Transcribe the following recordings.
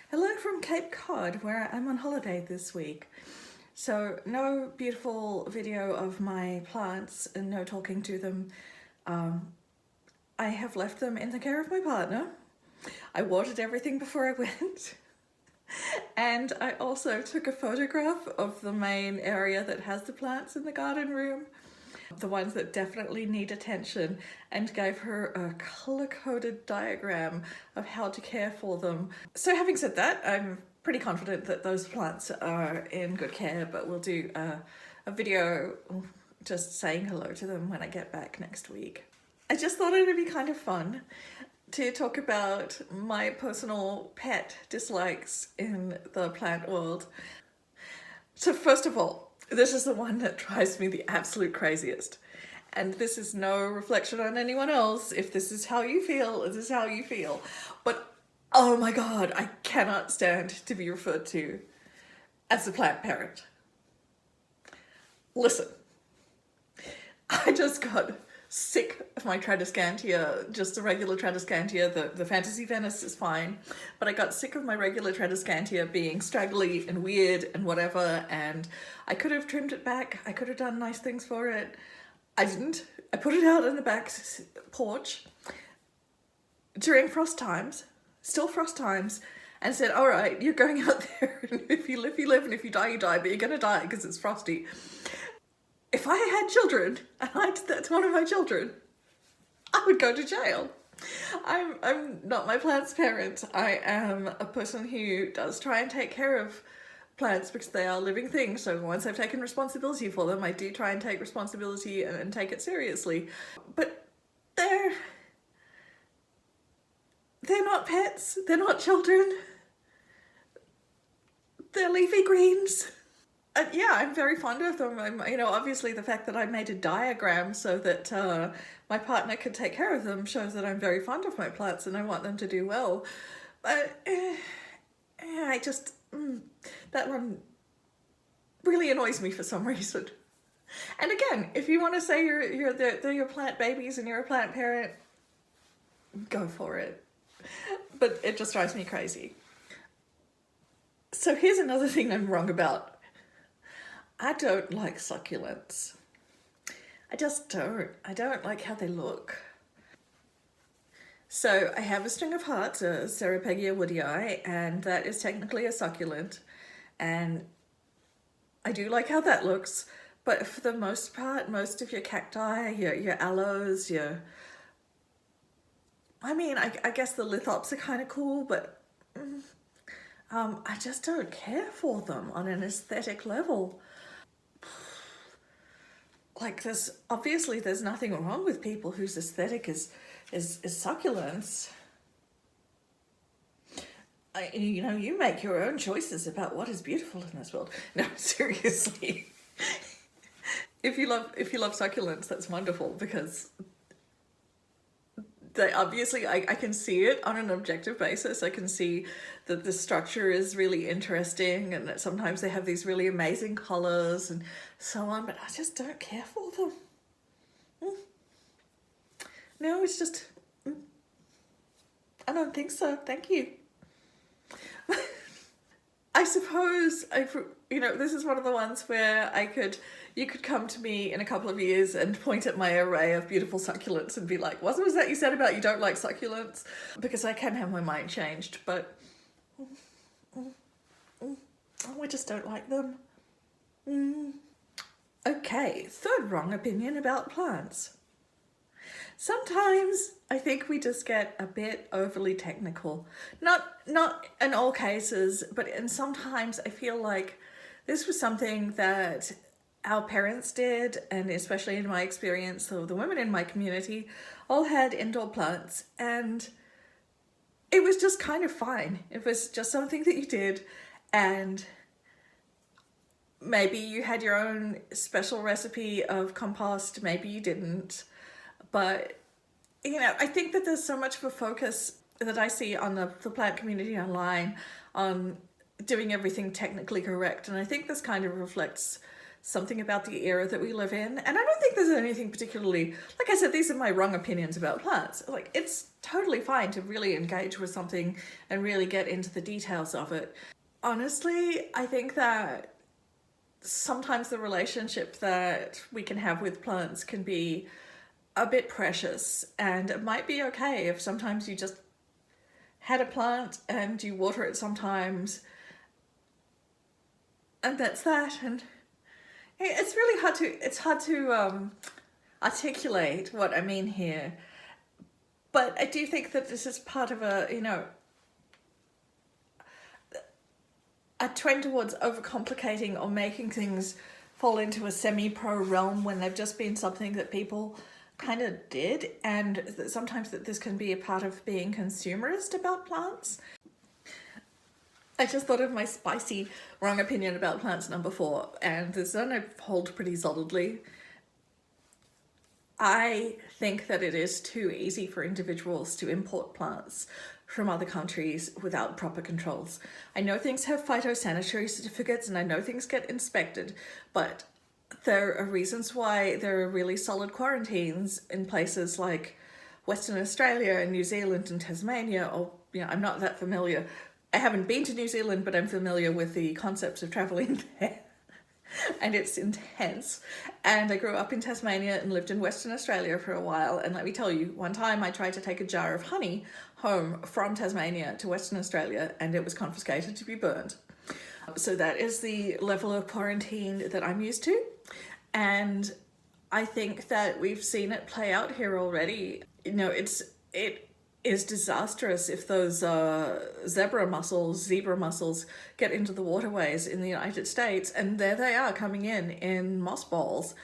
Hello from Cape Cod, where I'm on holiday this week. So no beautiful video of my plants and no talking to them. I have left them in the care of my partner. I watered everything before I went. And I also took a photograph of the main area that has the plants in the garden room, the ones that definitely need attention, and gave her a color-coded diagram of how to care for them. So having said that, I'm pretty confident that those plants are in good care, but we'll do a video just saying hello to them when I get back next week. I just thought it would be kind of fun to talk about my personal pet dislikes in the plant world. So first of all, this is the one that drives me the absolute craziest. And this is no reflection on anyone else. If this is how you feel, this is how you feel. But oh my God, I cannot stand to be referred to as a plant parent. Listen, I just got sick of my Tradescantia, just the regular Tradescantia. The Fantasy Venice is fine, but I got sick of my regular Tradescantia being straggly and weird and whatever, and I could have trimmed it back. I could have done nice things for it. I didn't. I put it out in the back porch during frost times, still frost times, and said, all right, you're going out there, and if you live, and if you die, you die, but you're gonna die because it's frosty. If I had children, and I did that to one of my children, I would go to jail. I'm not my plant's parent. I am a person who does try and take care of plants because they are living things. So once I've taken responsibility for them, I do try and take responsibility and take it seriously. But they're not pets. They're not children. They're leafy greens. Yeah, I'm very fond of them. Obviously the fact that I made a diagram so that my partner could take care of them shows that I'm very fond of my plants and I want them to do well. But that one really annoys me for some reason. And again, if you want to say they're your plant babies and you're a plant parent, go for it. But it just drives me crazy. So here's another thing I'm wrong about. I don't like succulents. I just don't. I don't like how they look. So I have a string of hearts, a Ceropegia woodii, and that is technically a succulent. And I do like how that looks, but for the most part, most of your cacti, your aloes, I guess the lithops are kind of cool, but I just don't care for them on an aesthetic level. Like obviously there's nothing wrong with people whose aesthetic is succulents. You make your own choices about what is beautiful in this world. No, seriously. If you love succulents, that's wonderful because they obviously, I can see it on an objective basis. I can see that the structure is really interesting and that sometimes they have these really amazing colors and so on, but I just don't care for them. No, it's just, I don't think so. Thank you. I suppose, this is one of the ones where you could come to me in a couple of years and point at my array of beautiful succulents and be like, what was that you said about you don't like succulents? Because I can have my mind changed, but I just don't like them. Okay, third wrong opinion about plants. Sometimes I think we just get a bit overly technical. Not in all cases, but sometimes I feel like this was something that our parents did, and especially in my experience, so the women in my community all had indoor plants, and it was just kind of fine. It was just something that you did, and maybe you had your own special recipe of compost, maybe you didn't. But, I think that there's so much of a focus that I see on the plant community online on doing everything technically correct. And I think this kind of reflects something about the era that we live in. And I don't think there's anything particularly, like I said, these are my wrong opinions about plants. Like, it's totally fine to really engage with something and really get into the details of it. Honestly, I think that sometimes the relationship that we can have with plants can be a bit precious, and it might be okay if sometimes you just had a plant and you water it sometimes, and that's that. And it's really hard to articulate what I mean here, but I do think that this is part of a, you know, a trend towards overcomplicating or making things fall into a semi-pro realm when they've just been something that people kind of did, and sometimes that this can be a part of being consumerist about plants. I just thought of my spicy wrong opinion about plants number 4, and this one I hold pretty solidly. I think that it is too easy for individuals to import plants from other countries without proper controls. I know things have phytosanitary certificates and I know things get inspected, but there are reasons why there are really solid quarantines in places like Western Australia and New Zealand and Tasmania. Or, you know, I'm not that familiar. I haven't been to New Zealand, but I'm familiar with the concepts of traveling there. And it's intense. And I grew up in Tasmania and lived in Western Australia for a while. And let me tell you, one time I tried to take a jar of honey home from Tasmania to Western Australia and it was confiscated to be burned. So that is the level of quarantine that I'm used to. And I think that we've seen it play out here already. You know, it is disastrous if those zebra mussels get into the waterways in the United States, and there they are coming in mothballs.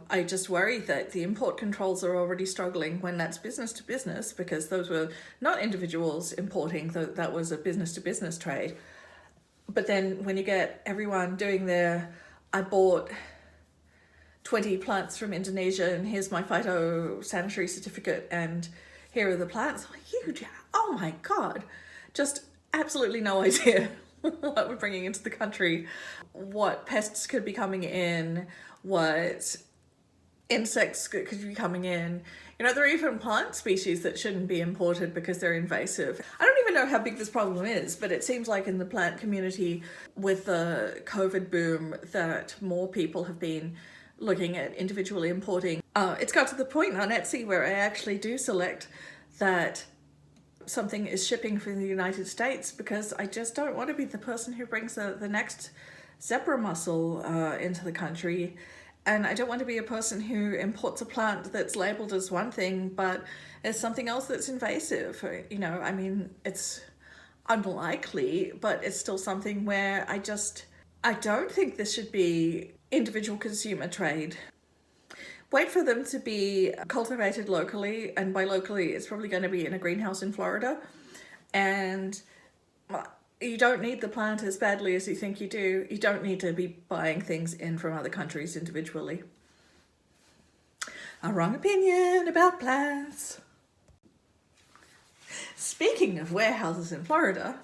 I just worry that the import controls are already struggling when that's business to business, because those were not individuals importing, that was a business to business trade. But then when you get everyone doing their, I bought 20 plants from Indonesia and here's my phytosanitary certificate and here are the plants, huge, oh my God, just absolutely no idea what we're bringing into the country, what pests could be coming in, what insects could be coming in. You know, there are even plant species that shouldn't be imported because they're invasive. I don't even know how big this problem is, but it seems like in the plant community with the COVID boom that more people have been looking at individually importing. It's got to the point on Etsy where I actually do select that something is shipping from the United States because I just don't want to be the person who brings the next zebra mussel into the country. And I don't want to be a person who imports a plant that's labeled as one thing, but is something else that's invasive. You know, I mean, it's unlikely, but it's still something where I don't think this should be individual consumer trade. Wait for them to be cultivated locally, and by locally, it's probably going to be in a greenhouse in Florida. And you don't need the plant as badly as you think you do. You don't need to be buying things in from other countries individually. A wrong opinion about plants. Speaking of warehouses in Florida,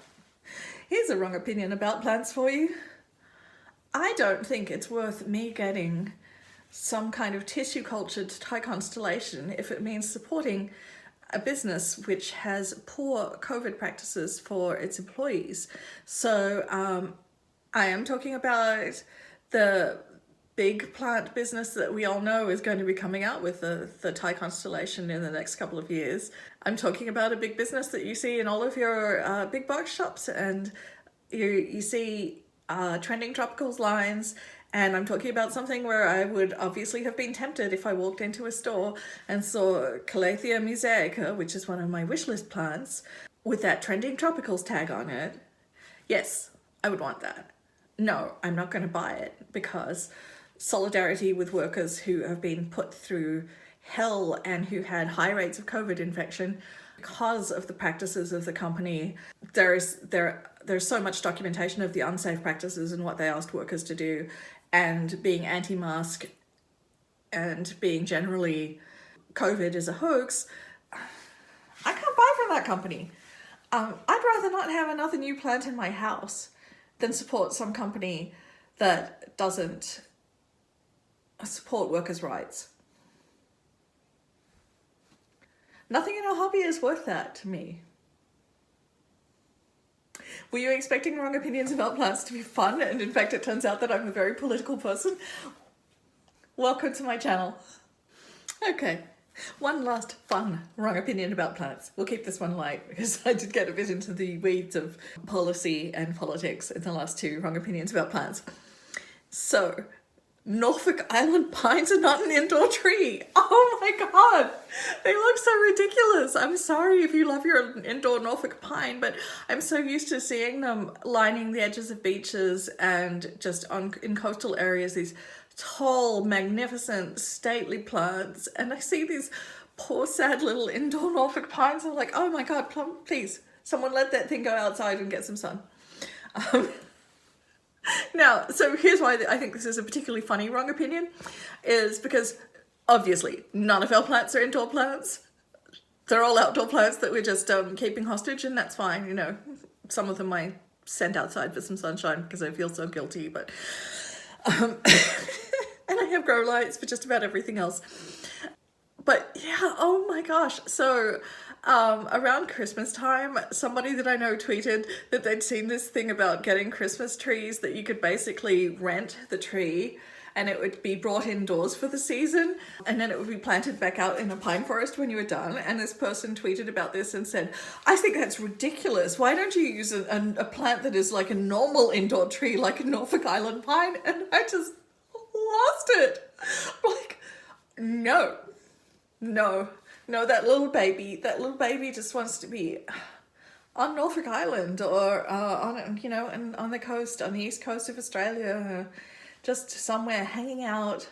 here's a wrong opinion about plants for you. I don't think it's worth me getting some kind of tissue cultured Thai constellation if it means supporting a business which has poor COVID practices for its employees. So I am talking about the big plant business that we all know is going to be coming out with the Thai constellation in the next couple of years. I'm talking about a big business that you see in all of your big box shops, and you see trending tropicals lines. And I'm talking about something where I would obviously have been tempted if I walked into a store and saw Calathea mosaica, which is one of my wish list plants, with that trending tropicals tag on it. Yes, I would want that. No, I'm not going to buy it because solidarity with workers who have been put through hell and who had high rates of COVID infection because of the practices of the company. There's so much documentation of the unsafe practices and what they asked workers to do, and being anti-mask and being generally COVID is a hoax. I can't buy from that company. I'd rather not have another new plant in my house than support some company that doesn't support workers' rights. Nothing in our hobby is worth that to me. Were you expecting Wrong Opinions About Plants to be fun? And in fact, it turns out that I'm a very political person. Welcome to my channel. Okay, one last fun wrong opinion about plants. We'll keep this one light because I did get a bit into the weeds of policy and politics in the last two wrong opinions about plants. So, Norfolk Island pines are not an indoor tree. Oh my god, they look so ridiculous. I'm sorry if you love your indoor Norfolk pine, but I'm so used to seeing them lining the edges of beaches and just in coastal areas, these tall, magnificent, stately plants, and I see these poor, sad little indoor Norfolk pines. I'm like, oh my god, please, someone let that thing go outside and get some sun. Now, so here's why I think this is a particularly funny wrong opinion, is because obviously none of our plants are indoor plants. They're all outdoor plants that we're just keeping hostage, and that's fine, you know. Some of them I sent outside for some sunshine because I feel so guilty, but and I have grow lights for just about everything else. But yeah, oh my gosh. So around Christmas time, somebody that I know tweeted that they'd seen this thing about getting Christmas trees that you could basically rent the tree and it would be brought indoors for the season and then it would be planted back out in a pine forest when you were done. And this person tweeted about this and said, I think that's ridiculous. Why don't you use a plant that is like a normal indoor tree, like a Norfolk Island pine? And I just lost it. Like, no, that little baby just wants to be on Norfolk Island or on, you know, and on the coast, on the east coast of Australia, just somewhere hanging out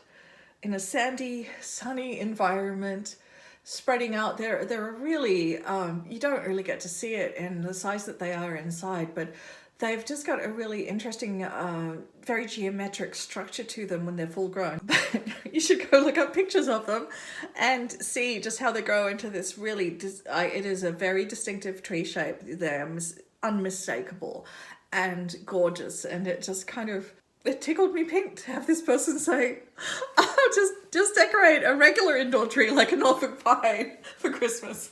in a sandy, sunny environment, spreading out. They're really, you don't really get to see it in the size that they are inside, but they've just got a really interesting, very geometric structure to them when they're full grown. But you should go look up pictures of them and see just how they grow into this really, it is a very distinctive tree shape. They're unmistakable and gorgeous. And it just kind of, it tickled me pink to have this person say, oh, just decorate a regular indoor tree like a Norfolk pine for Christmas.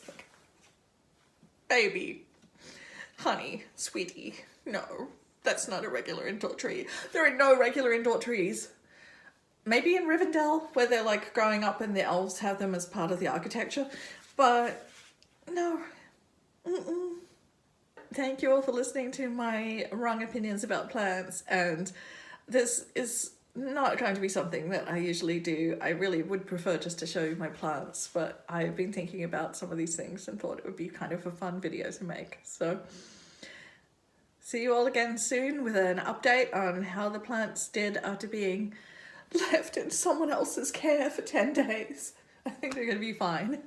Baby, honey, sweetie. No, that's not a regular indoor tree. There are no regular indoor trees. Maybe in Rivendell, where they're like growing up and the elves have them as part of the architecture. But no. Thank you all for listening to my wrong opinions about plants. And this is not going to be something that I usually do. I really would prefer just to show you my plants. But I've been thinking about some of these things and thought it would be kind of a fun video to make. So see you all again soon with an update on how the plants did after being left in someone else's care for 10 days. I think they're going to be fine.